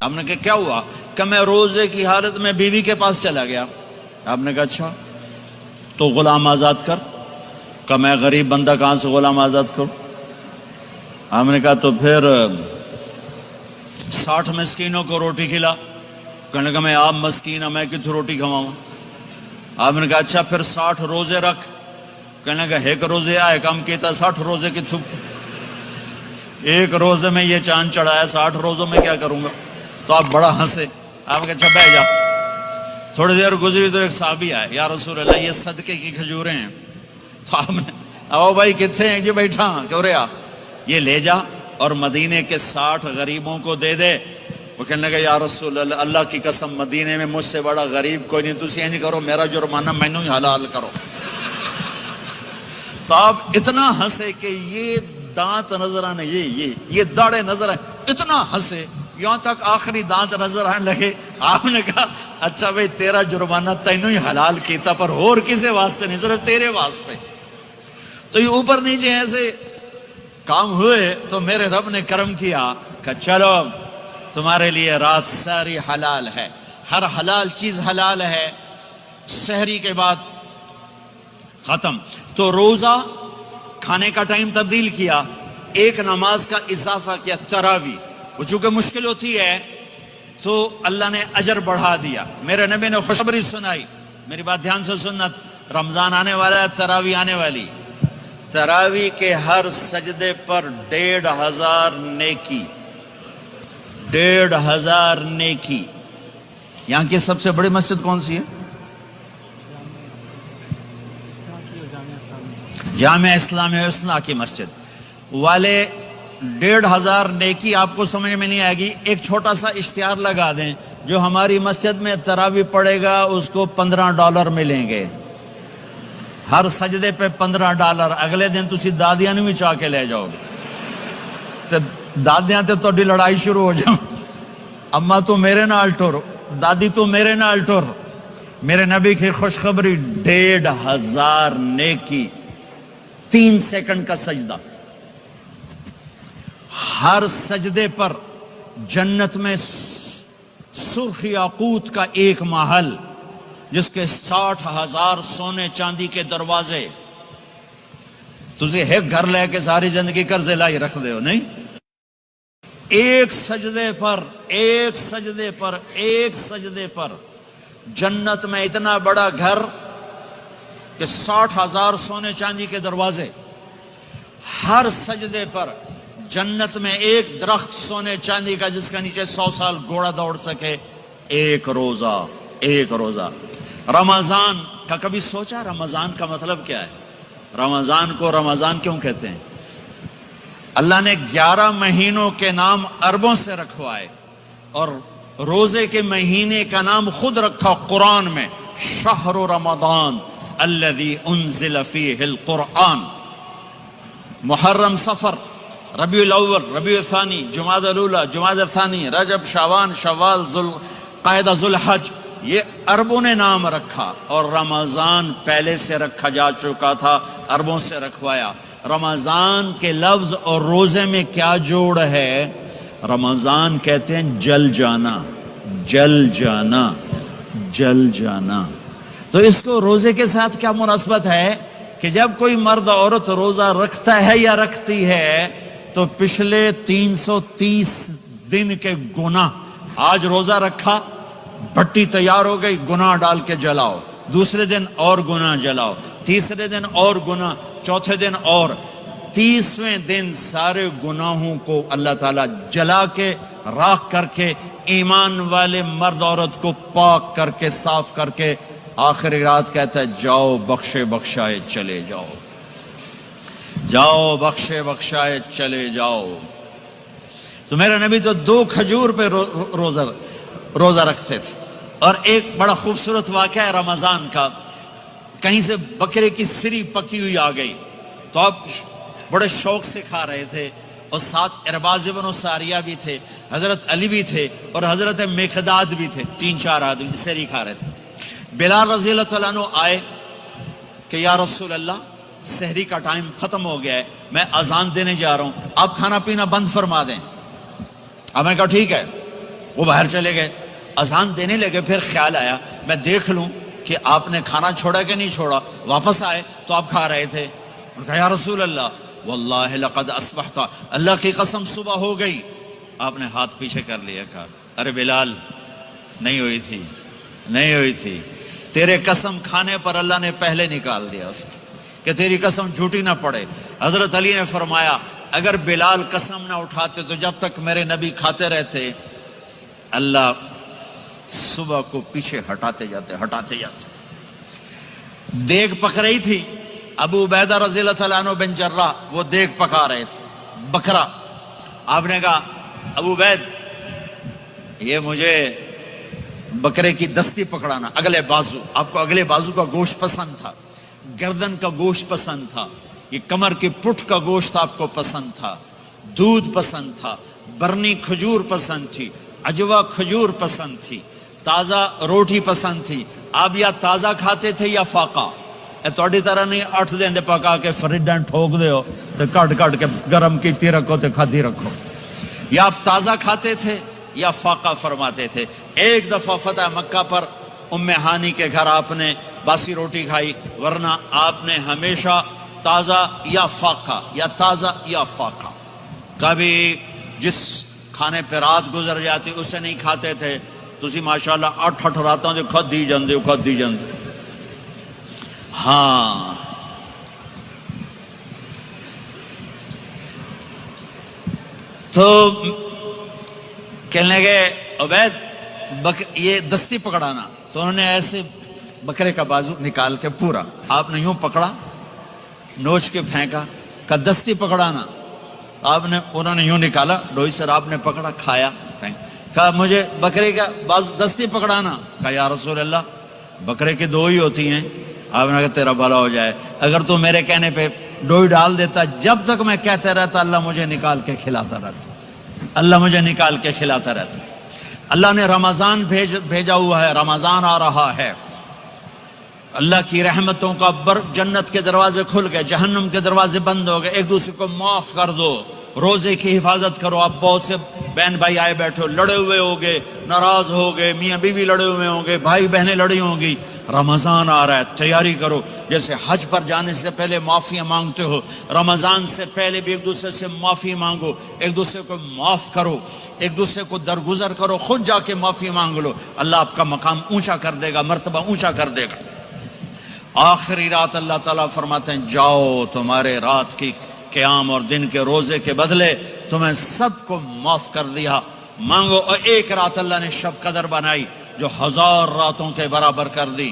آپ نے کہا کیا ہوا؟ کہ میں روزے کی حالت میں بیوی کے پاس چلا گیا۔ آپ نے کہا اچھا تو غلام آزاد کر۔ کہ میں غریب بندہ کہاں سے غلام آزاد کروں؟ آپ نے کہا تو پھر 60 مسکینوں کو روٹی کھلا۔ کہنے لگا میں آپ مسکین ہوں، میں کتوں روٹی کھواؤں؟ آپ نے کہا اچھا پھر 60 روزے رکھ۔ کہنے لگا ایک روزے آئے کم کیتا 60 روزے کتوں؟ ایک روزے میں یہ چاند چڑھایا، 60 روزوں میں کیا کروں گا؟ تو آپ بڑا ہنسے۔ آپ نے کہا اچھا بیٹھ جا۔ تھوڑی دیر گزری تو ایک صحابی آئے، یا رسول اللہ یہ صدقے کی کھجوریں ہیں۔ تو آپ نے آؤ بھائی کتنے ہیں؟ جو بیٹھا کیوں رہا، یہ لے جا اور مدینے کے 60 غریبوں کو دے دے۔ وہ کہنے لگا یا رسول اللہ اللہ کی قسم مدینے میں مجھ سے بڑا غریب کوئی نہیں، تسی نہیں کرو، میرا جرمانہ مینوں ہی حلال کرو۔ تو آپ اتنا ہنسے کہ یہ دانت نظر آنے، یہ داڑے نظر آئے، اتنا ہنسے یہاں تک آخری دانت نظر آنے لگے۔ آپ نے کہا اچھا بھائی تیرا جرمانہ تینوں ہی حلال کیتا، پر اور کسے واسطے نہیں، صرف تیرے واسطے۔ تو یہ اوپر نیچے ایسے کام ہوئے تو میرے رب نے کرم کیا کہ چلو تمہارے لیے رات ساری حلال ہے، ہر حلال چیز حلال ہے۔ سحری کے بعد ختم۔ تو روزہ کھانے کا ٹائم تبدیل کیا، ایک نماز کا اضافہ کیا، تراویح۔ وہ چونکہ مشکل ہوتی ہے تو اللہ نے اجر بڑھا دیا۔ میرے نبی نے خوشخبری سنائی، میری بات دھیان سے سننا، رمضان آنے والا ہے، تراویح آنے والی۔ تراویح کے ہر سجدے پر 1500 نیکی، 1500 نیکی۔ یہاں کی سب سے بڑی مسجد کون سی ہے؟ جامع اسلامیہ اصلاح کی مسجد والے 1500 نیکی آپ کو سمجھ میں نہیں آئے گی۔ ایک چھوٹا سا اشتہار لگا دیں، جو ہماری مسجد میں تراویح پڑے گا اس کو $15 ملیں گے، ہر سجدے پہ $15۔ اگلے دن تسی دادیاں نہیں بھی چاہ کے لے جاؤ گے، دادیاں تے تہاڈی لڑائی شروع ہو جاؤ، اما تو میرے نال ٹر، دادی تو میرے نال ٹر۔ میرے نبی کی خوشخبری 1500 نیکی، 3 سیکنڈ کا سجدہ۔ ہر سجدے پر جنت میں سرخ یاقوت کا ایک محل جس کے 60,000 سونے چاندی کے دروازے۔ تجھے ایک گھر لے کے ساری زندگی قرضے لائی رکھ دے ہو نہیں؟ ایک سجدے پر جنت میں اتنا بڑا گھر کہ 60,000 سونے چاندی کے دروازے۔ ہر سجدے پر جنت میں ایک درخت سونے چاندی کا جس کا نیچے 100 سال گھوڑا دوڑ سکے۔ ایک روزہ۔ رمضان کا کبھی سوچا رمضان کا مطلب کیا ہے؟ رمضان کو رمضان کیوں کہتے ہیں؟ اللہ نے 11 مہینوں کے نام عربوں سے رکھوائے اور روزے کے مہینے کا نام خود رکھا قرآن میں، شہر رمضان الذی انزل فیہ القرآن۔ محرم، صفر، ربیع الاول، ربیع الثانی، جمادی الاولی، جمادی الثانی، رجب، شعبان، شوال، ذوالقعدہ، ذوالحج، یہ عربوں نے نام رکھا، اور رمضان پہلے سے رکھا جا چکا تھا، عربوں سے رکھوایا۔ رمضان کے لفظ اور روزے میں کیا جوڑ ہے؟ رمضان کہتے ہیں جل جانا، جل جانا، جل جانا۔ تو اس کو روزے کے ساتھ کیا مناسبت ہے کہ جب کوئی مرد عورت روزہ رکھتا ہے یا رکھتی ہے تو پچھلے 330 دن کے گناہ، آج روزہ رکھا، بھٹی تیار ہو گئی، گناہ ڈال کے جلاؤ، دوسرے دن اور گناہ جلاؤ، تیسرے دن اور گناہ، چوتھے دن اور، 30ویں دن سارے گناہوں کو اللہ تعالیٰ جلا کے راکھ کر کے ایمان والے مرد عورت کو پاک کر کے صاف کر کے آخری رات کہتا ہے جاؤ بخشے بخشائے چلے جاؤ، جاؤ بخشے بخشائے چلے جاؤ۔ تو میرے نبی تو 2 کھجور پہ روزہ رکھتے تھے۔ اور ایک بڑا خوبصورت واقعہ ہے رمضان کا، کہیں سے بکرے کی سری پکی ہوئی آ گئی تو آپ بڑے شوق سے کھا رہے تھے، اور ساتھ ارباز بن ساریہ بھی تھے، حضرت علی بھی تھے اور حضرت مقداد بھی تھے، 3-4 آدمی سری کھا رہے تھے۔ بلال رضی اللہ عنہ آئے کہ یا رسول اللہ سحری کا ٹائم ختم ہو گیا ہے، میں اذان دینے جا رہا ہوں، آپ کھانا پینا بند فرما دیں۔ اب میں کہا ٹھیک ہے، وہ باہر چلے گئے، اذان دینے لگے، پھر خیال آیا میں دیکھ لوں کہ آپ نے کھانا چھوڑا کہ نہیں چھوڑا۔ واپس آئے تو آپ کھا رہے تھے۔ انہوں نے کہا یا رسول اللہ واللہ لقد اصبحت، اللہ کی قسم صبح ہو گئی۔ آپ نے ہاتھ پیچھے کر لیا، کہا ارے بلال نہیں ہوئی تھی، نہیں ہوئی تھی، تیرے قسم کھانے پر اللہ نے پہلے نکال دیا اس کو کہ تیری قسم جھوٹی نہ پڑے۔ حضرت علی نے فرمایا اگر بلال قسم نہ اٹھاتے تو جب تک میرے نبی کھاتے رہتے اللہ صبح کو پیچھے ہٹاتے جاتے۔ دیگ پک رہی تھی، ابو عبیدہ رضی اللہ تعالیٰ عنہ بن جراح وہ دیگ پکا رہے تھے، بکرا۔ آپ نے کہا ابو عبید یہ مجھے بکرے کی دستی پکڑانا، اگلے بازو، آپ کو اگلے بازو کا گوشت پسند تھا، گردن کا گوشت پسند تھا، یہ کمر کی پٹھ کا گوشت آپ کو پسند تھا، دودھ پسند تھا، برنی کھجور پسند تھی، عجوا کھجور پسند تھی، تازہ روٹی پسند تھی۔ آپ یا تازہ کھاتے تھے یا فاقہ، توڑی طرح نہیں 8 دن دے پکا کے فریڈاں ٹھوک دے ہو تو کٹ کے گرم کیتی رکھو تو کھاتی رکھو، یا آپ تازہ کھاتے تھے یا فاقہ فرماتے تھے۔ ایک دفعہ فتح مکہ پر ام ہانی کے گھر آپ نے باسی روٹی کھائی، ورنہ آپ نے ہمیشہ تازہ یا فاقہ یا تازہ یا فاقہ، کبھی جس کھانے پہ رات گزر جاتی اسے نہیں کھاتے تھے۔ تسی ماشاءاللہ 8 راتوں جو کھدی جاندے ہو۔ ہاں تو کہنے لگے عبید یہ دستی پکڑانا، تو انہوں نے ایسے بکرے کا بازو نکال کے پورا آپ نے یوں پکڑا، نوچ کے پھینکا، کہ دستی پکڑانا، انہوں نے یوں نکالا ڈوئی سر، آپ نے پکڑا، کھایا، کہا مجھے بکرے کا بازو دستی پکڑانا۔ کہا یا رسول اللہ بکرے کی 2 ہی ہوتی ہیں۔ آپ نے کہا تیرا بھلا ہو جائے، اگر تو میرے کہنے پہ ڈوئی ڈال دیتا، جب تک میں کہتے رہتا اللہ مجھے نکال کے کھلاتا رہتا، اللہ مجھے نکال کے کھلاتا رہتا۔ اللہ نے رمضان بھیجا ہوا ہے، رمضان آ رہا ہے، اللہ کی رحمتوں کا جنت کے دروازے کھل گئے، جہنم کے دروازے بند ہو گئے، ایک دوسرے کو معاف کر دو، روزے کی حفاظت کرو۔ آپ بہت سے بہن بھائی آئے بیٹھے ہو، لڑے ہوئے ہوگے، ناراض ہوگے، میاں بیوی لڑے ہوئے ہوں گے، بھائی بہنیں لڑی ہوں گی، رمضان آ رہا ہے، تیاری کرو۔ جیسے حج پر جانے سے پہلے معافیاں مانگتے ہو، رمضان سے پہلے بھی ایک دوسرے سے معافی مانگو، ایک دوسرے کو معاف کرو، ایک دوسرے کو درگزر کرو، خود جا کے معافی مانگ لو، اللہ آپ کا مقام اونچا کر دے گا، مرتبہ اونچا کر دے گا۔ آخری رات اللہ تعالیٰ فرماتے ہیں جاؤ، تمہارے رات کی قیام اور دن کے روزے کے بدلے تمہیں سب کو معاف کر دیا، مانگو۔ اور ایک رات اللہ نے شب قدر بنائی جو 1000 راتوں کے برابر کر دی۔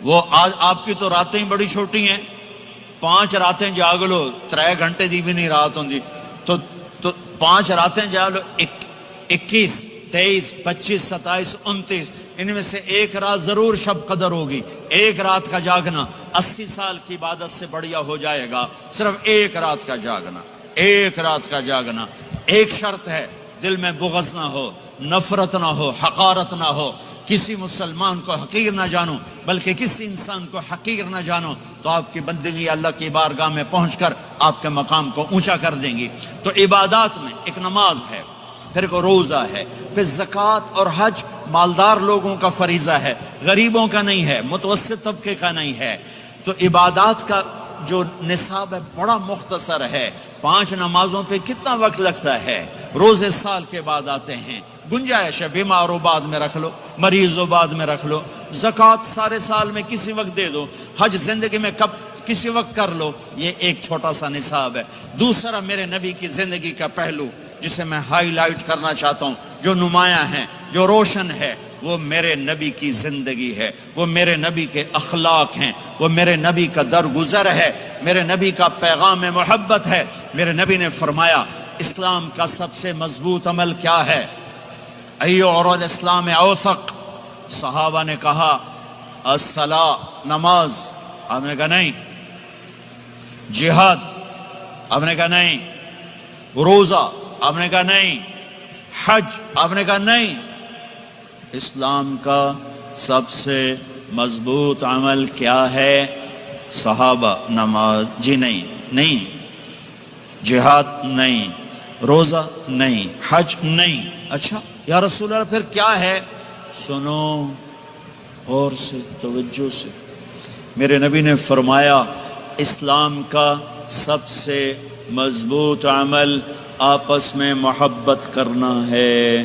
وہ آج آپ کی تو راتیں ہی بڑی چھوٹی ہیں، 5 راتیں جاگ لو، 3 گھنٹے دی بھی نہیں رات ہوں، تو 5 راتیں جاگ لو، 21 23 25 27 29، ان میں سے ایک رات ضرور شب قدر ہوگی۔ ایک رات کا جاگنا 80 سال کی عبادت سے بڑھیا ہو جائے گا، صرف ایک رات کا جاگنا، ایک رات کا جاگنا۔ ایک شرط ہے، دل میں بغض نہ ہو، نفرت نہ ہو، حقارت نہ ہو، کسی مسلمان کو حقیر نہ جانو، بلکہ کسی انسان کو حقیر نہ جانو، تو آپ کی بندگی اللہ کی بارگاہ میں پہنچ کر آپ کے مقام کو اونچا کر دیں گی۔ تو عبادات میں ایک نماز ہے، پھر ایک روزہ ہے، پھر زکوٰۃ اور حج مالدار لوگوں کا فریضہ ہے، غریبوں کا نہیں ہے، متوسط طبقے کا نہیں ہے۔ تو عبادات کا جو نصاب ہے بڑا مختصر ہے۔ 5 نمازوں پہ کتنا وقت لگتا ہے؟ روزے سال کے بعد آتے ہیں، گنجائش ہے، بیمار ہو بعد میں رکھ لو، مریض ہو بعد میں رکھ لو، زکوٰۃ سارے سال میں کسی وقت دے دو، حج زندگی میں کب کسی وقت کر لو۔ یہ ایک چھوٹا سا نصاب ہے۔ دوسرا میرے نبی کی زندگی کا پہلو جسے میں ہائی لائٹ کرنا چاہتا ہوں، جو نمایاں ہے، جو روشن ہے، وہ میرے نبی کی زندگی ہے، وہ میرے نبی کے اخلاق ہیں، وہ میرے نبی کا درگزر ہے، میرے نبی کا پیغام محبت ہے۔ میرے نبی نے فرمایا اسلام کا سب سے مضبوط عمل کیا ہے؟ ایو اور الاسلام اوثق؟ صحابہ نے کہا الصلاۃ، نماز۔ آپ نے کہا نہیں۔ جہاد؟ آپ نے کہا نہیں۔ روزہ؟ آپ نے کہا نہیں۔ حج؟ آپ نے کہا نہیں۔ اسلام کا سب سے مضبوط عمل کیا ہے؟ صحابہ نماز، جی نہیں۔ جہاد نہیں، روزہ نہیں، حج نہیں۔ اچھا یا رسول اللہ پھر کیا ہے؟ سنو اور سے توجہ سے، میرے نبی نے فرمایا اسلام کا سب سے مضبوط عمل آپس میں محبت کرنا ہے،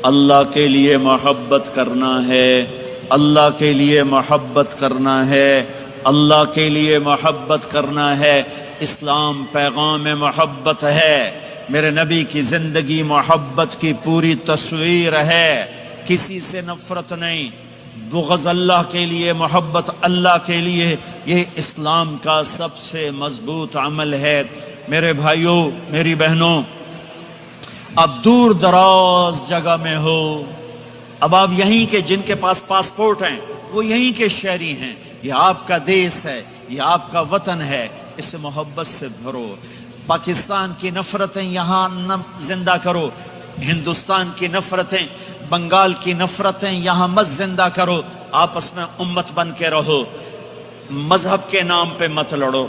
اللہ کے لیے محبت کرنا ہے، اللہ کے لیے محبت کرنا ہے، اللہ کے لیے محبت کرنا ہے۔ اسلام پیغام محبت ہے، میرے نبی کی زندگی محبت کی پوری تصویر ہے، کسی سے نفرت نہیں، بغض اللہ کے لیے، محبت اللہ کے لیے، یہ اسلام کا سب سے مضبوط عمل ہے۔ میرے بھائیوں، میری بہنوں، اب دور دراز جگہ میں ہو، اب آپ یہیں کے جن کے پاس پاسپورٹ ہیں وہ یہیں کے شہری ہیں، یہ آپ کا دیس ہے، یہ آپ کا وطن ہے، اسے محبت سے بھرو۔ پاکستان کی نفرتیں یہاں نہ زندہ کرو، ہندوستان کی نفرتیں، بنگال کی نفرتیں یہاں مت زندہ کرو، آپس میں امت بن کے رہو، مذہب کے نام پہ مت لڑو۔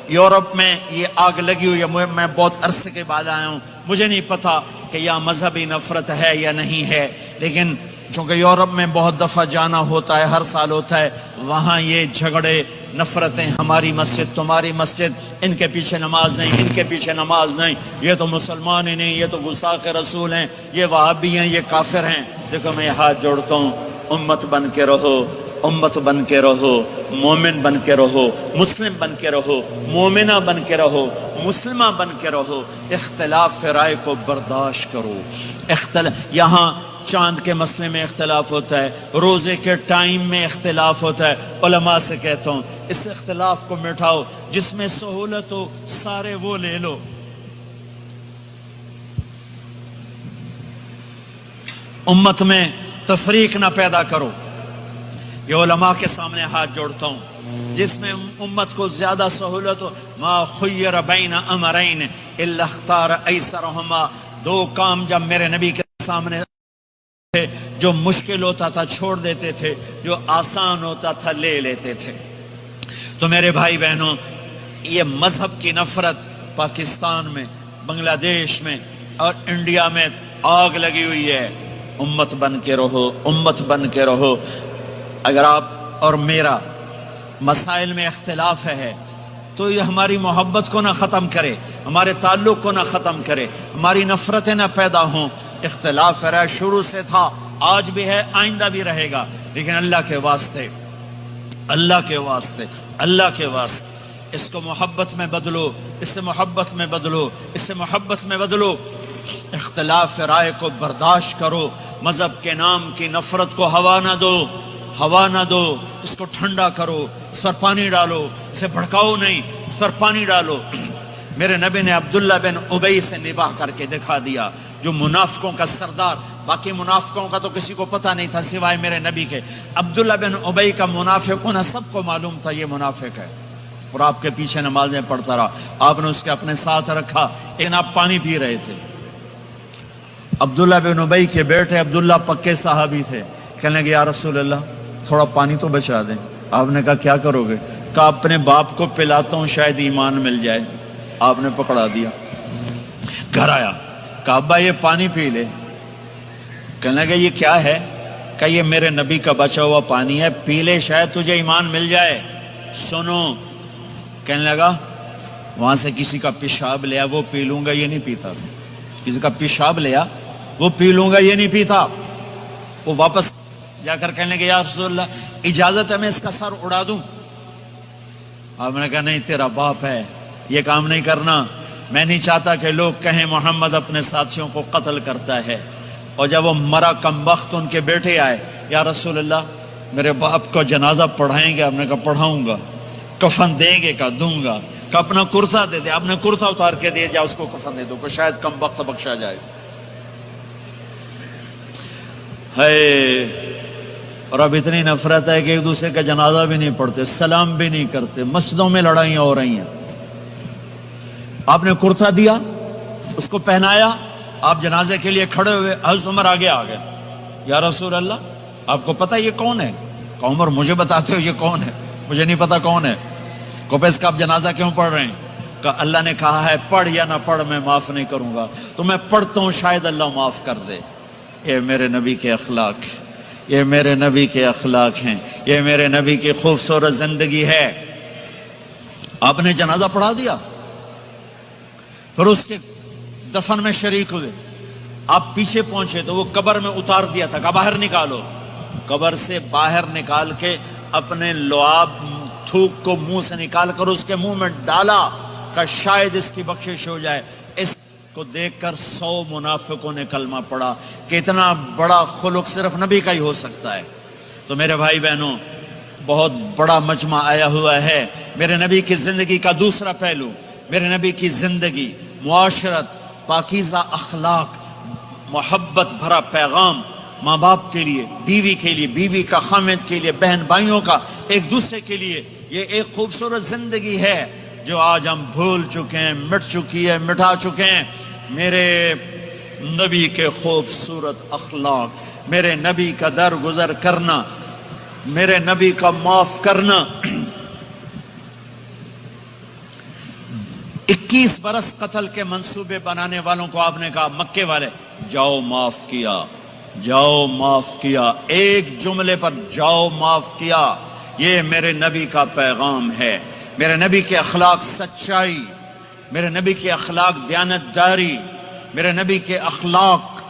یورپ میں یہ آگ لگی ہوئی ہے، میں بہت عرصے کے بعد آیا ہوں، مجھے نہیں پتا کہ یہاں مذہبی نفرت ہے یا نہیں ہے، لیکن چونکہ یورپ میں بہت دفعہ جانا ہوتا ہے، ہر سال ہوتا ہے، وہاں یہ جھگڑے، نفرتیں، ہماری مسجد تمہاری مسجد، ان کے پیچھے نماز نہیں، ان کے پیچھے نماز نہیں، یہ تو مسلمان ہی نہیں، یہ تو گستاخ رسول ہیں، یہ وہابی ہیں، یہ کافر ہیں۔ دیکھو میں ہاتھ جوڑتا ہوں، امت بن کے رہو، امت بن کے رہو، مومن بن کے رہو، مسلم بن کے رہو، مومنہ بن کے رہو، مسلمہ بن کے رہو، اختلاف رائے کو برداشت کرو۔ یہاں چاند کے مسئلے میں اختلاف ہوتا ہے، روزے کے ٹائم میں اختلاف ہوتا ہے، علماء سے کہتا ہوں اس اختلاف کو مٹھاؤ، جس میں سہولت ہو سارے وہ لے لو۔ امت میں تفریق نہ پیدا کرو، یہ علماء کے سامنے ہاتھ جوڑتا ہوں، جس میں امت کو زیادہ سہولت ہو، ما خیر بین امرین الا اختار ایسرہما، دو کام جب میرے نبی کے سامنے تھے، جو مشکل ہوتا تھا چھوڑ دیتے تھے، جو آسان ہوتا تھا لے لیتے تھے۔ تو میرے بھائی بہنوں، یہ مذہب کی نفرت پاکستان میں، بنگلہ دیش میں اور انڈیا میں آگ لگی ہوئی ہے۔ امت بن کے رہو، امت بن کے رہو۔ اگر آپ اور میرا مسائل میں اختلاف ہے تو یہ ہماری محبت کو نہ ختم کرے، ہمارے تعلق کو نہ ختم کرے، ہماری نفرتیں نہ پیدا ہوں۔ اختلاف ہے، شروع سے تھا، آج بھی ہے، آئندہ بھی رہے گا، لیکن اللہ کے واسطے، اللہ کے واسطے، اللہ کے واسطے اس کو محبت میں بدلو، اس سے محبت میں بدلو، اس سے محبت میں بدلو۔ اختلاف رائے کو برداشت کرو، مذہب کے نام کی نفرت کو ہوا نہ دو، ہوا نہ دو، اس کو ٹھنڈا کرو، اس پر پانی ڈالو، اسے بھڑکاؤ نہیں، اس پر پانی ڈالو۔ میرے نبی نے عبداللہ بن ابی سے نباہ کر کے دکھا دیا، جو منافقوں کا سردار، باقی منافقوں کا تو کسی کو پتہ نہیں تھا سوائے میرے نبی کے، عبداللہ بن ابی کا منافق ہونا سب کو معلوم تھا، یہ منافق ہے، اور آپ کے پیچھے نمازیں پڑھتا رہا، آپ نے اس کے اپنے ساتھ رکھا، لیکن آپ پانی پی رہے تھے۔ عبداللہ بن ابی کے بیٹے عبداللہ پکے صحابی تھے، کہنے لگے یا رسول اللہ تھوڑا پانی تو بچا دیں۔ آپ نے کہا کیا کرو گے؟ کہا اپنے باپ کو پلاتا ہوں، شاید ایمان مل جائے۔ آپ نے پکڑا دیا، گھر آیا، کہا ابا یہ پانی پی لے۔ کہنے لگے یہ کیا ہے؟ کہا یہ میرے نبی کا بچا ہوا پانی ہے، پی لے شاید تجھے ایمان مل جائے۔ سنو، کہنے لگا وہاں سے کسی کا پیشاب لیا وہ پی لوں گا، یہ نہیں پیتا۔ کسی کا پیشاب لیا وہ پی لوں گا، یہ نہیں پیتا۔ وہ واپس جا کر کہنے لگے یا رسول اللہ اجازت ہے میں اس کا سر اڑا دوں؟ آپ نے کہا نہیں، تیرا باپ ہے، یہ کام نہیں کرنا، میں نہیں چاہتا کہ لوگ کہیں محمد اپنے ساتھیوں کو قتل کرتا ہے۔ اور جب وہ مرا کم بخت، ان کے بیٹے آئے، یا رسول اللہ میرے باپ کو جنازہ پڑھائیں گے؟ آپ نے کہا پڑھاؤں گا۔ کفن دیں گے؟ کہا دوں گا۔ کہ اپنا کرتا دے دے۔ آپ نے کرتا اتار کے دیا، جا اس کو کفن دے دو کہ شاید کم وقت بخشا جائے۔ ہے اور اب اتنی نفرت ہے کہ ایک دوسرے کا جنازہ بھی نہیں پڑھتے، سلام بھی نہیں کرتے، مسجدوں میں لڑائیاں ہو رہی ہیں۔ آپ نے کرتا دیا، اس کو پہنایا، آپ جنازے کے لیے کھڑے ہوئے، حضرت عمر آگے آ گئے، یا رسول اللہ آپ کو پتہ یہ کون ہے؟ کہ عمر مجھے بتاتے ہو یہ کون ہے؟ مجھے نہیں پتا کون ہے۔ کہ اس کا آپ جنازہ کیوں پڑھ رہے ہیں؟ کہ اللہ نے کہا ہے پڑھ یا نہ پڑھ میں معاف نہیں کروں گا، تو میں پڑھتا ہوں شاید اللہ معاف کر دے۔ یہ میرے نبی کے اخلاق ہیں، یہ میرے نبی کے اخلاق ہیں، یہ میرے نبی کی خوبصورت زندگی ہے۔ آپ نے جنازہ پڑھا دیا، پھر اس کے دفن میں شریک ہوئے، آپ پیچھے پہنچے تو وہ قبر میں اتار دیا تھا، کہا باہر نکالو، قبر سے باہر نکال کے اپنے لعاب تھوک کو منہ سے نکال کر اس کے منہ میں ڈالا کہ شاید اس کی بخشش ہو جائے۔ اس کو دیکھ کر 100 منافقوں نے کلمہ پڑھا کہ اتنا بڑا خلق صرف نبی کا ہی ہو سکتا ہے۔ تو میرے بھائی بہنوں، بہت بڑا مجمع آیا ہوا ہے۔ میرے نبی کی زندگی کا دوسرا پہلو، میرے نبی کی زندگی، معاشرت، پاکیزہ اخلاق، محبت بھرا پیغام، ماں باپ کے لیے، بیوی کے لیے، بیوی کا خامد کے لیے، بہن بھائیوں کا ایک دوسرے کے لیے، یہ ایک خوبصورت زندگی ہے جو آج ہم بھول چکے ہیں، مٹ چکی ہے، مٹا چکے ہیں۔ میرے نبی کے خوبصورت اخلاق، میرے نبی کا درگزر کرنا، میرے نبی کا معاف کرنا۔ 21 برس قتل کے منصوبے بنانے والوں کو آپ نے کہا، مکے والے جاؤ معاف کیا، جاؤ معاف کیا، ایک جملے پر جاؤ معاف کیا۔ یہ میرے نبی کا پیغام ہے۔ میرے نبی کے اخلاق سچائی، میرے نبی کے اخلاق دیانتداری، میرے نبی کے اخلاق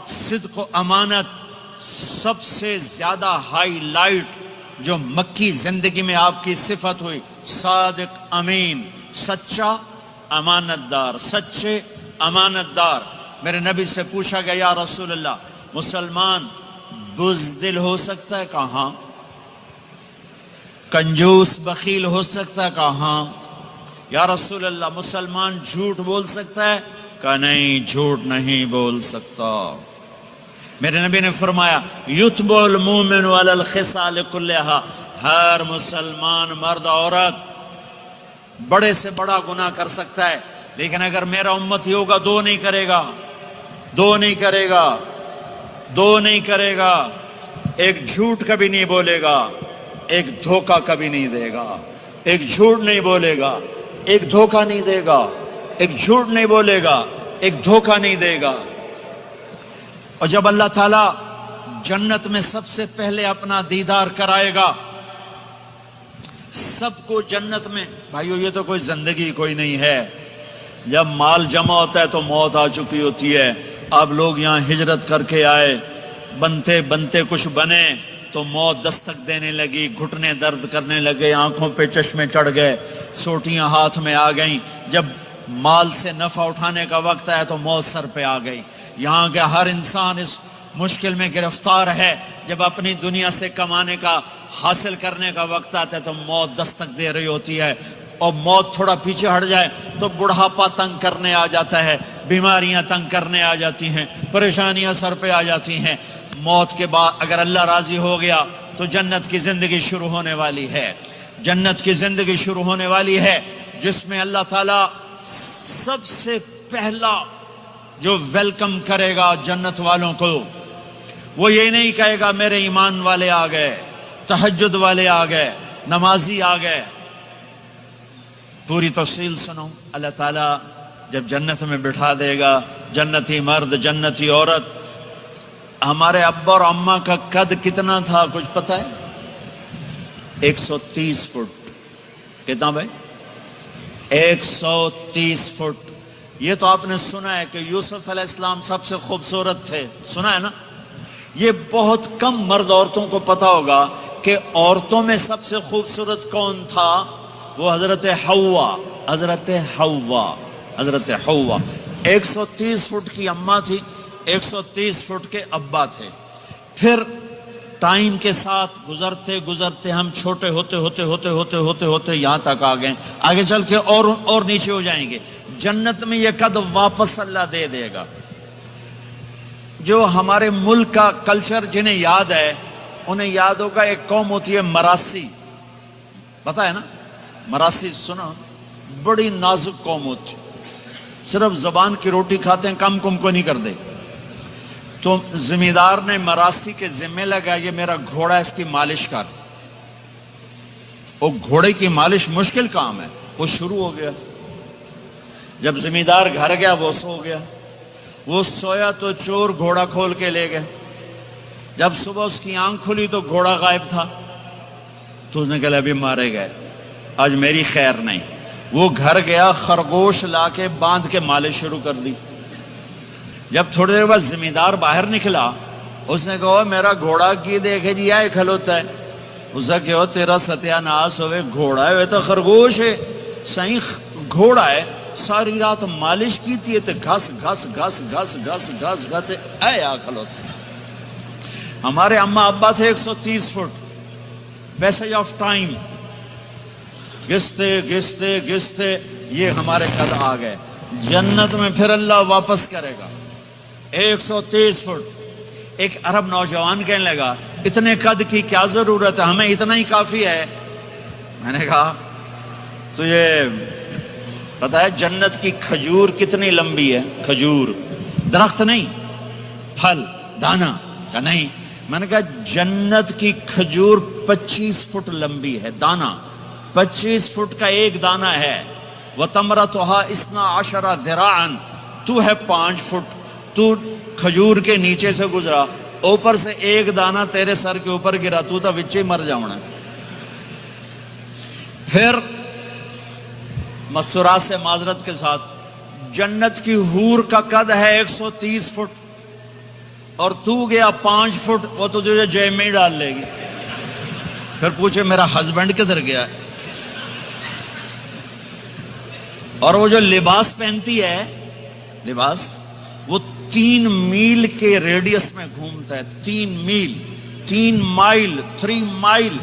صدق و امانت۔ سب سے زیادہ ہائی لائٹ جو مکی زندگی میں آپ کی صفت ہوئی، صادق امین، سچا امانت دار، سچے امانت دار۔ میرے نبی سے پوچھا گیا، یا رسول اللہ مسلمان بزدل ہو سکتا ہے؟ کہاں؟ کنجوس بخیل ہو سکتا ہے؟ کہاں؟ یا رسول اللہ مسلمان جھوٹ بول سکتا ہے؟ کہا نہیں، جھوٹ نہیں بول سکتا۔ میرے نبی نے فرمایا، یتبع المومن علی الخصال کلھا، ہر مسلمان مرد عورت بڑے سے بڑا گناہ کر سکتا ہے، لیکن اگر میرا امتی ہوگا دو نہیں کرے گا، دو نہیں کرے گا، دو نہیں کرے گا۔ ایک جھوٹ کبھی نہیں بولے گا، ایک دھوکہ کبھی نہیں دے گا۔ ایک جھوٹ نہیں بولے گا، ایک دھوکہ نہیں دے گا، ایک جھوٹ نہیں بولے گا، ایک دھوکہ نہیں دے گا۔ اور جب اللہ تعالیٰ جنت میں سب سے پہلے اپنا دیدار کرائے گا، سب کو جنت میں، بھائیو یہ تو کوئی زندگی کوئی نہیں ہے۔ جب مال جمع ہوتا ہے تو موت آ چکی ہوتی ہے۔ اب لوگ یہاں ہجرت کر کے آئے، بنتے بنتے کچھ بنے تو موت دستک دینے لگی، گھٹنے درد کرنے لگے، آنکھوں پہ چشمے چڑھ گئے، سوٹیاں ہاتھ میں آ گئیں۔ جب مال سے نفع اٹھانے کا وقت آیا تو موت سر پہ آ گئی۔ یہاں کے ہر انسان اس مشکل میں گرفتار ہے۔ جب اپنی دنیا سے کمانے کا، حاصل کرنے کا وقت آتا ہے تو موت دستک دے رہی ہوتی ہے، اور موت تھوڑا پیچھے ہٹ جائے تو بڑھاپا تنگ کرنے آ جاتا ہے، بیماریاں تنگ کرنے آ جاتی ہیں، پریشانیاں سر پہ آ جاتی ہیں۔ موت کے بعد اگر اللہ راضی ہو گیا تو جنت کی زندگی شروع ہونے والی ہے، جنت کی زندگی شروع ہونے والی ہے، جس میں اللہ تعالیٰ سب سے پہلا جو ویلکم کرے گا جنت والوں کو، وہ یہ نہیں کہے گا میرے ایمان والے آ گئے، تہجد والے آ گئے، نمازی آ گئے۔ پوری تفصیل سنو۔ اللہ تعالیٰ جب جنت میں بٹھا دے گا، جنتی مرد، جنتی عورت۔ ہمارے ابا اور اماں کا قد کتنا تھا کچھ پتہ ہے؟ 130 فٹ۔ کتنا بھائی؟ 130 فٹ۔ یہ تو آپ نے سنا ہے کہ یوسف علیہ السلام سب سے خوبصورت تھے، سنا ہے نا؟ یہ بہت کم مرد عورتوں کو پتا ہوگا کہ عورتوں میں سب سے خوبصورت کون تھا؟ وہ حضرت حوا، حضرت حوا، حضرت حوا۔ 130 فٹ کی اماں تھی، 130 فٹ کے ابا تھے۔ پھر ٹائم کے ساتھ گزرتے گزرتے ہم چھوٹے ہوتے ہوتے ہوتے ہوتے ہوتے ہوتے یہاں تک آ گئے۔ آگے چل کے اور نیچے ہو جائیں گے۔ جنت میں یہ قد واپس اللہ دے دے گا۔ جو ہمارے ملک کا کلچر جنہیں یاد ہے انہیں یاد ہوگا، ایک قوم ہوتی ہے مراسی، پتہ ہے نا؟ مراسی سنا؟ بڑی نازک قوم ہوتی، صرف زبان کی روٹی کھاتے ہیں، کم کم کو نہیں کر دے۔ تو زمیندار نے مراسی کے ذمہ لگا، یہ میرا گھوڑا ہے، اس کی مالش کر۔ وہ گھوڑے کی مالش مشکل کام ہے، وہ شروع ہو گیا۔ جب زمیندار گھر گیا وہ سو گیا، وہ سویا تو چور گھوڑا کھول کے لے گئے. جب صبح اس کی آنکھ کھلی تو گھوڑا غائب تھا. تو اس نے کہا ابھی مارے گئے, آج میری خیر نہیں. وہ گھر گیا, خرگوش لا کے باندھ کے مالش شروع کر دی. جب تھوڑی دیر بعد زمیندار باہر نکلا, اس نے کہا میرا گھوڑا کی دیکھے جی آئے کھلوتا ہے. اس نے کہا تیرا ستیہ ناس ہوئے, گھوڑا ہے تو خرگوش ہے, صحیح گھوڑا ہے. ساری رات مالش کی تھی تو گھس گھس گھس گھس گھس گھس گھس اے آ کھلوتے. ہمارے اماں ابا تھے 130 فٹ, پیسج آف ٹائم, گھستے گھستے گھستے یہ ہمارے قد آ گئے. جنت میں پھر اللہ واپس کرے گا 130 فٹ. ایک عرب نوجوان کہنے لگا اتنے قد کی کیا ضرورت ہے, ہمیں اتنا ہی کافی ہے. میں نے کہا تو یہ پتہ ہے جنت کی کھجور کتنی لمبی ہے؟ کھجور درخت نہیں, پھل دانا کا نہیں. میں نے کہا جنت کی کھجور 25 فٹ لمبی ہے, دانا 25 فٹ کا ایک دانا ہے. وَتَمْرَتُهَا 12 ذِرَاعًا, تو ہے 5 فٹ, تو کھجور کے نیچے سے گزرا, اوپر سے ایک دانا تیرے سر کے اوپر گرا, تو تا وچے مر جاؤنا. پھر مسورات سے معذرت کے ساتھ, جنت کی حور کا قد ہے 130 فٹ اور تو گیا 5 فٹ, وہ تو تجھے جیب میں ہی ڈال لے گی. پھر پوچھے میرا ہسبینڈ کدھر گیا ہے؟ اور وہ جو لباس پہنتی ہے, لباس وہ 3 میل کے ریڈیس میں گھومتا ہے. 3 میل, 3 مائل, 3 مائل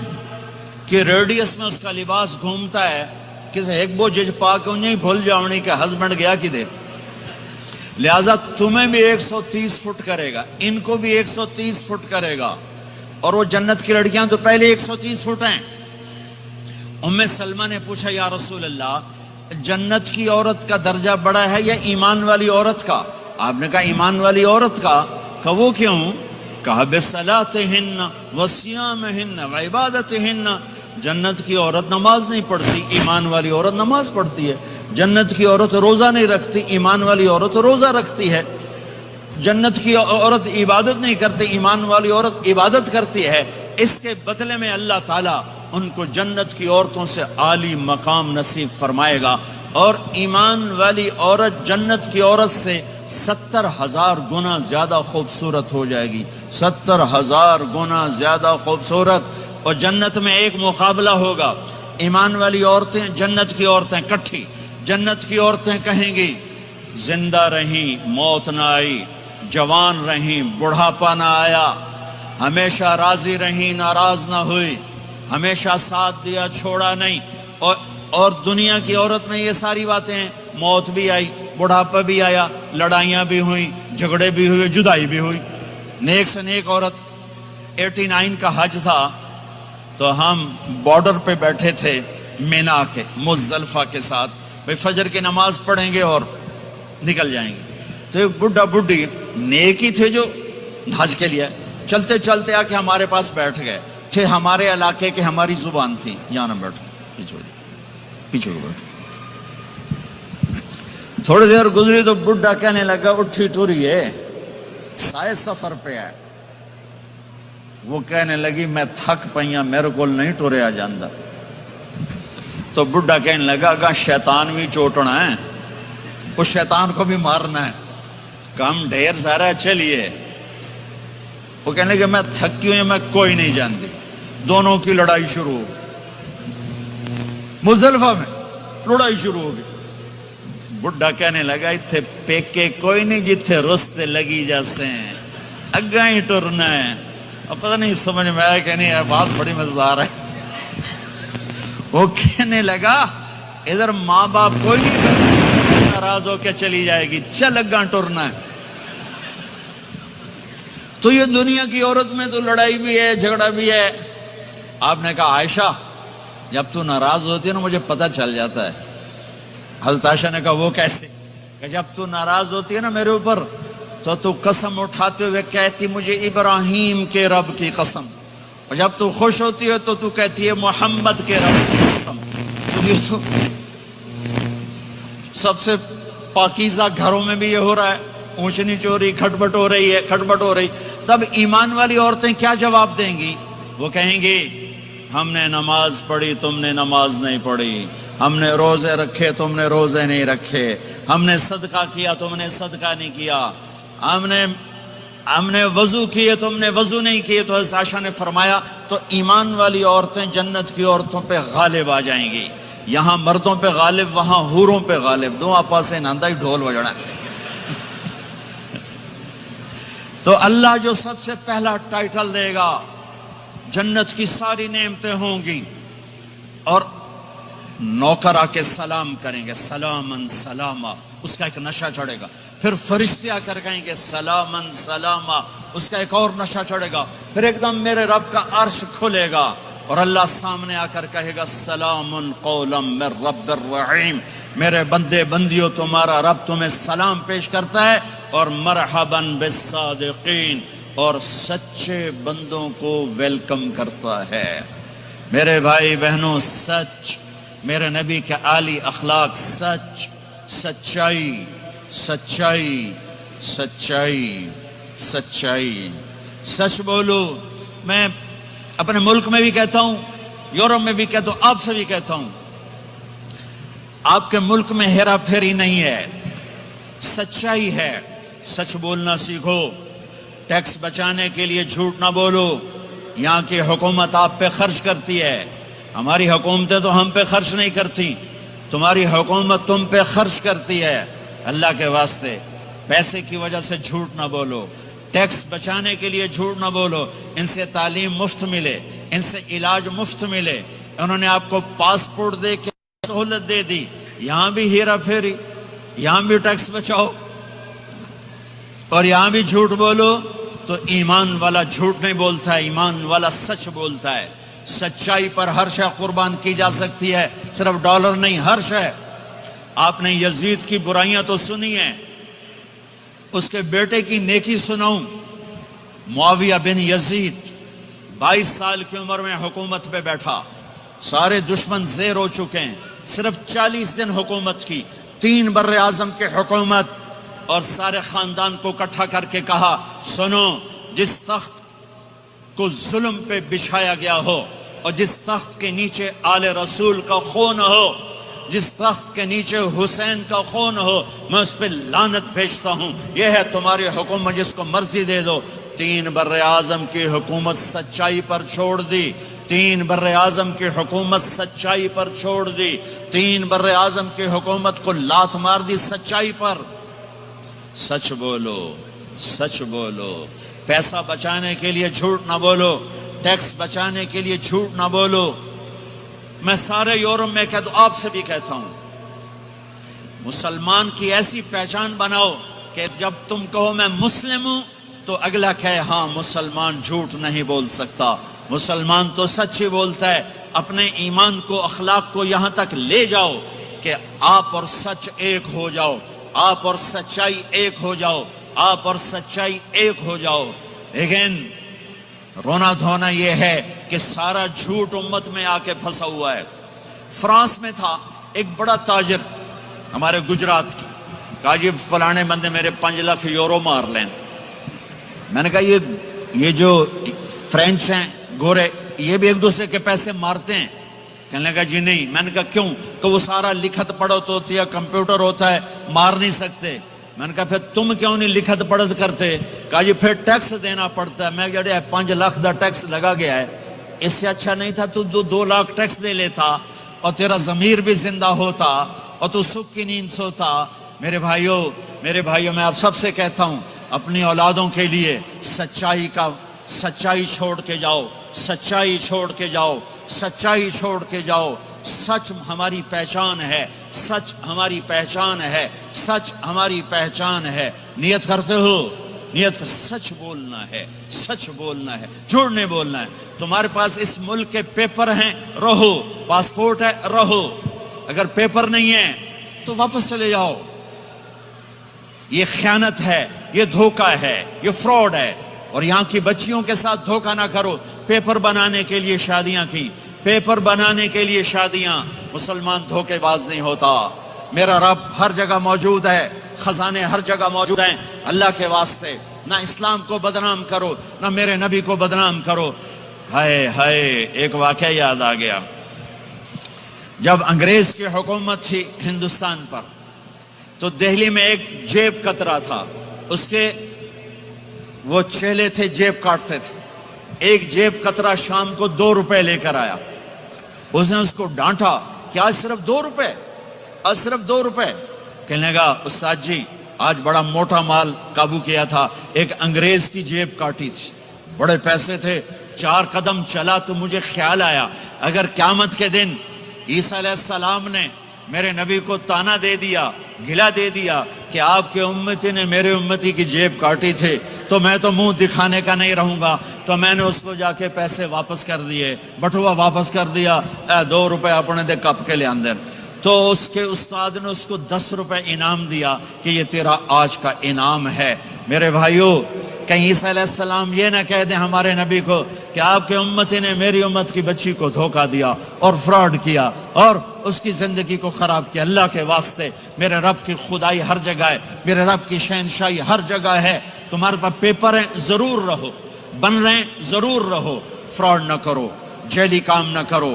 کے ریڈیس میں اس کا لباس گھومتا ہے. کسی ایک بو جج پا کے انہیں بھول جاؤنی کہ ہسبینڈ گیا کی دے. لہٰذا تمہیں بھی 130 فٹ کرے گا, ان کو بھی 130 فٹ کرے گا. اور وہ جنت کی لڑکیاں تو پہلے 130 فٹ ہیں. ام سلمہ نے پوچھا یا رسول اللہ, جنت کی عورت کا درجہ بڑا ہے یا ایمان والی عورت کا؟ آپ نے کہا ایمان والی عورت کا. کہ وہ کیوں؟ کہا بِصَلَاتِهِنَّ وَصِيَامِهِنَّ وَعِبَادَتِهِنَّ. جنت کی عورت نماز نہیں پڑھتی, ایمان والی عورت نماز پڑھتی ہے. جنت کی عورت روزہ نہیں رکھتی, ایمان والی عورت روزہ رکھتی ہے. جنت کی عورت عبادت نہیں کرتی, ایمان والی عورت عبادت کرتی ہے. اس کے بدلے میں اللہ تعالیٰ ان کو جنت کی عورتوں سے عالی مقام نصیب فرمائے گا. اور ایمان والی عورت جنت کی عورت سے 70,000 گنا زیادہ خوبصورت ہو جائے گی. 70,000 گنا زیادہ خوبصورت. اور جنت میں ایک مقابلہ ہوگا. ایمان والی عورتیں, جنت کی عورتیں کٹھی, جنت کی عورتیں کہیں گی زندہ رہیں موت نہ آئی, جوان رہیں بڑھاپا نہ آیا, ہمیشہ راضی رہیں ناراض نہ ہوئی, ہمیشہ ساتھ دیا چھوڑا نہیں. اور دنیا کی عورت میں یہ ساری باتیں ہیں, موت بھی آئی, بڑھاپا بھی آیا, لڑائیاں بھی ہوئیں, جھگڑے بھی ہوئے, جدائی بھی ہوئی. نیک سے نیک عورت. 89 کا حج تھا تو ہم بارڈر پہ بیٹھے تھے مینا کے, مزدلفہ کے ساتھ. بھئی فجر کی نماز پڑھیں گے اور نکل جائیں گے. تو ایک بڈھا بڈھی نیک ہی تھے جو حج کے لیے, چلتے چلتے آ کے ہمارے پاس بیٹھ گئے. تھے ہمارے علاقے کے, ہماری زبان تھی, یہاں نہ بیٹھو, پیچھے بیٹھو. تھوڑی دیر گزری تو بڈھا کہنے لگا اٹھی ٹوری ہے, سائے سفر پہ ہے. وہ کہنے لگی میں تھک پئیاں, میرے کو نہیں ٹوریا جاندہ. تو بڈھا کہنے لگا اگا شیطان بھی چوٹنا ہے, اس شیطان کو بھی مارنا ہے, کام ڈھیر سارا ہے, چلیے. وہ کہنے لگا میں تھکی ہوئی, میں کوئی نہیں جانتی. دونوں کی لڑائی شروع ہو گئی, مزدلفہ میں لڑائی شروع ہو گئی. بڈھا کہنے لگا اتھے پیکے کوئی نہیں جتھے رستے لگی جیسے ہیں, اگاں ہی ٹرنا ہے. اب پتہ نہیں سمجھ میں آیا کہ نہیں, بات بڑی مزدار ہے. وہ کہنے لگا ادھر ماں باپ کوئی نہیں, ناراض ہو کے چلی جائے گی, چل اگاں ٹرنا ہے. تو یہ دنیا کی عورت میں تو لڑائی بھی ہے, جھگڑا بھی ہے. آپ نے کہا عائشہ جب تو ناراض ہوتی ہے نا مجھے پتہ چل جاتا ہے. حضرت عائشہ نے کہا وہ کیسے؟ کہ جب تو ناراض ہوتی ہے نا میرے اوپر تو قسم اٹھاتے ہوئے کہتی مجھے ابراہیم کے رب کی قسم, اور جب تو خوش ہوتی ہے تو کہتی ہے محمد کے رب کی قسم. تو یہ تو سب سے پاکیزہ گھروں میں بھی یہ ہو رہا ہے, اونچ نیچ ہو رہی، کھٹپٹ ہو رہی ہے، کھٹپٹ ہو رہی، تب ایمان والی عورتیں کیا جواب دیں گی؟ وہ کہیں گی ہم نے نماز پڑھی تم نے نماز نہیں پڑھی، ہم نے روزے رکھے تم نے روزے نہیں رکھے، ہم نے صدقہ کیا تم نے صدقہ نہیں کیا، ہم نے وضو کیے تم نے وضو نہیں کیے۔ تو حضرت عائشہ نے فرمایا تو ایمان والی عورتیں جنت کی عورتوں پہ غالب آ جائیں گی، یہاں مردوں پہ غالب وہاں حوروں پہ غالب، دو آپا سے ناندہ ہی ڈھول بجنا۔ تو اللہ جو سب سے پہلا ٹائٹل دے گا، جنت کی ساری نعمتیں ہوں گی، اور نوکر آ کے سلام کریں گے، سلامن سلاما، اس کا ایک نشہ چڑھے گا۔ پھر فرشتے آ کر کہیں گے سلامن سلاما، اس کا ایک اور نشہ چڑھے گا۔ پھر ایک دم میرے رب کا عرش کھلے گا اور اللہ سامنے آ کر کہے گا سلام قولا من رب الرحیم، میرے بندے بندیوں تمہارا رب تمہیں سلام پیش کرتا ہے، اور مرحبا بالصادقین، اور سچے بندوں کو ویلکم کرتا ہے۔ میرے بھائی بہنوں، سچ، میرے نبی کے عالی اخلاق، سچ، سچائی، سچائی، سچائی، سچائی، سچ بولو۔ میں اپنے ملک میں بھی کہتا ہوں، یورپ میں بھی کہتا ہوں، آپ سے بھی کہتا ہوں، آپ کے ملک میں ہیرا پھیری نہیں ہے، سچائی ہے۔ سچ بولنا سیکھو، ٹیکس بچانے کے لیے جھوٹ نہ بولو۔ یہاں کی حکومت آپ پہ خرچ کرتی ہے، ہماری حکومتیں تو ہم پہ خرچ نہیں کرتی، تمہاری حکومت تم پہ خرچ کرتی ہے۔ اللہ کے واسطے پیسے کی وجہ سے جھوٹ نہ بولو، ٹیکس بچانے کے لیے جھوٹ نہ بولو۔ ان سے تعلیم مفت ملے، ان سے علاج مفت ملے، انہوں نے آپ کو پاسپورٹ دے کے سہولت دے دی، یہاں بھی ہیرا پھیری، یہاں بھی ٹیکس بچاؤ اور یہاں بھی جھوٹ بولو۔ تو ایمان والا جھوٹ نہیں بولتا ہے، ایمان والا سچ بولتا ہے۔ سچائی پر ہر شے قربان کی جا سکتی ہے، صرف ڈالر نہیں، ہر شے۔ آپ نے یزید کی برائیاں تو سنی ہیں، اس کے بیٹے کی نیکی سناؤں۔ معاویہ بن یزید 22 سال کی عمر میں حکومت پہ بیٹھا، سارے دشمن زیر ہو چکے ہیں، صرف 40 دن حکومت کی، 3 بر اعظم کی حکومت، اور سارے خاندان کو اکٹھا کر کے کہا سنو، جس تخت کو ظلم پہ بچھایا گیا ہو اور جس تخت کے نیچے آل رسول کا خون ہو، جس تخت کے نیچے حسین کا خون ہو، میں اس پہ لعنت بھیجتا ہوں۔ یہ ہے تمہاری حکومت، جس کو مرضی دے دو۔ 3 بر اعظم کی حکومت سچائی پر چھوڑ دی، 3 بر اعظم کی حکومت سچائی پر چھوڑ دی، 3 بر اعظم کی حکومت کو لات مار دی سچائی پر۔ سچ بولو، سچ بولو، پیسہ بچانے کے لیے جھوٹ نہ بولو، ٹیکس بچانے کے لیے جھوٹ نہ بولو۔ میں سارے یورپ میں کہتا ہوں، آپ سے بھی کہتا ہوں، مسلمان کی ایسی پہچان بناؤ کہ جب تم کہو میں مسلم ہوں تو اگلا کہے ہاں مسلمان جھوٹ نہیں بول سکتا، مسلمان تو سچ ہی بولتا ہے۔ اپنے ایمان کو، اخلاق کو یہاں تک لے جاؤ کہ آپ اور سچ ایک ہو جاؤ، آپ اور سچائی ایک ہو جاؤ، آپ اور سچائی ایک ہو جاؤ۔ لیکن رونا دھونا یہ ہے کہ سارا جھوٹ امت میں آ کے پھنسا ہوا ہے۔ فرانس میں تھا ایک بڑا تاجر ہمارے گجرات کی، کہا جی فلانے بندے میرے 5 لاکھ یورو مار لیں۔ میں نے کہا یہ جو فرینچ ہیں گورے، یہ بھی ایک دوسرے کے پیسے مارتے ہیں؟ کہنے لگا جی نہیں۔ میں نے کہا کیوں؟ کہ وہ سارا لکھت پڑھت ہوتی ہے، کمپیوٹر ہوتا ہے، مار نہیں سکتے۔ میں نے کہا پھر تم کیوں نہیں لکھت پڑھت کرتے؟ کہا جی پھر ٹیکس دینا پڑتا ہے۔ میں کہا 5 لاکھ دا ٹیکس لگا گیا ہے، اس سے اچھا نہیں تھا تو 2 لاکھ ٹیکس دے لیتا اور تیرا ضمیر بھی زندہ ہوتا اور تو سکھ کی نیند سوتا۔ میرے بھائیوں میں آپ سب سے کہتا ہوں، اپنی اولادوں کے لیے سچائی چھوڑ کے جاؤ، سچائی چھوڑ کے جاؤ، سچائی چھوڑ کے جاؤ۔ سچ ہماری پہچان ہے، سچ ہماری پہچان ہے، سچ ہماری پہچان ہے۔ نیت کرتے ہو؟ نیت کا سچ بولنا ہے، سچ بولنا ہے، جھوٹ نہیں بولنا ہے۔ تمہارے پاس اس ملک کے پیپر ہیں، رہو، پاسپورٹ ہے، رہو۔ اگر پیپر نہیں ہے تو واپس چلے جاؤ۔ یہ خیانت ہے، یہ دھوکہ ہے، یہ فراڈ ہے۔ اور یہاں کی بچیوں کے ساتھ دھوکہ نہ کرو۔ پیپر بنانے کے لیے شادیاں کی، پیپر بنانے کے لیے شادیاں۔ مسلمان دھوکے باز نہیں ہوتا، میرا رب ہر جگہ موجود ہے، خزانے ہر جگہ موجود ہیں، اللہ کے واسطے نہ اسلام کو بدنام کرو، نہ میرے نبی کو بدنام کرو۔ ہائے ہائے، ایک واقعہ یاد آ گیا، جب انگریز کی حکومت تھی ہندوستان پر تو دہلی میں ایک جیب کترا تھا، اس کے وہ چیلے تھے جیب کاٹتے تھے، ایک جیب کترا شام کو 2 روپے لے کر آیا، اس نے اس کو ڈانٹا کہ آج صرف 2 روپے، آج صرف 2 روپے۔ کہنے لگا استاد جی آج بڑا موٹا مال قابو کیا تھا، ایک انگریز کی جیب کاٹی تھی، بڑے پیسے تھے، 4 قدم چلا تو مجھے خیال آیا اگر قیامت کے دن عیسیٰ علیہ السلام نے میرے نبی کو تانا دے دیا، گلا دے دیا کہ آپ کے امتی نے میرے امتی کی جیب کاٹی تھی، تو میں تو منہ دکھانے کا نہیں رہوں گا، تو میں نے اس کو جا کے پیسے واپس کر دیے، بٹوا واپس کر دیا، 2 روپے اپنے دے کپ کے لے اندر۔ تو اس کے استاد نے اس کو 10 روپے انعام دیا کہ یہ تیرا آج کا انعام ہے۔ میرے بھائیو، کہیں عیسیٰ علیہ السلام یہ نہ کہہ دیں ہمارے نبی کو کہ آپ کے امتی نے میری امت کی بچی کو دھوکہ دیا اور فراڈ کیا اور اس کی زندگی کو خراب کیا۔ اللہ کے واسطے، میرے رب کی خدائی ہر جگہ ہے، میرے رب کی شہنشاہی ہر جگہ ہے۔ تمہارے پاس پیپر ہیں، ضرور رہو، بن رہے ہیں ضرور رہو، فراڈ نہ کرو، جعلی کام نہ کرو،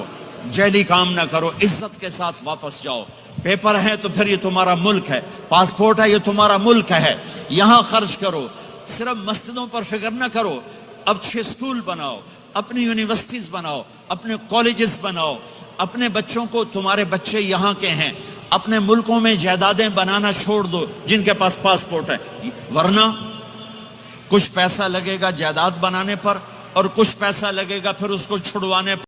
جعلی کام نہ کرو، عزت کے ساتھ واپس جاؤ۔ پیپر ہے تو پھر یہ تمہارا ملک ہے، پاسپورٹ ہے یہ تمہارا ملک ہے، یہاں خرچ کرو۔ صرف مسجدوں پر فکر نہ کرو، اب 6 اسکول بناؤ، اپنی یونیورسٹیز بناؤ، اپنے کالجز بناؤ، اپنے بچوں کو، تمہارے بچے یہاں کے ہیں، اپنے ملکوں میں جائیدادیں بنانا چھوڑ دو جن کے پاس پاسپورٹ ہے، ورنہ کچھ پیسہ لگے گا جائیداد بنانے پر اور کچھ پیسہ لگے گا پھر اس کو چھڑوانے پر۔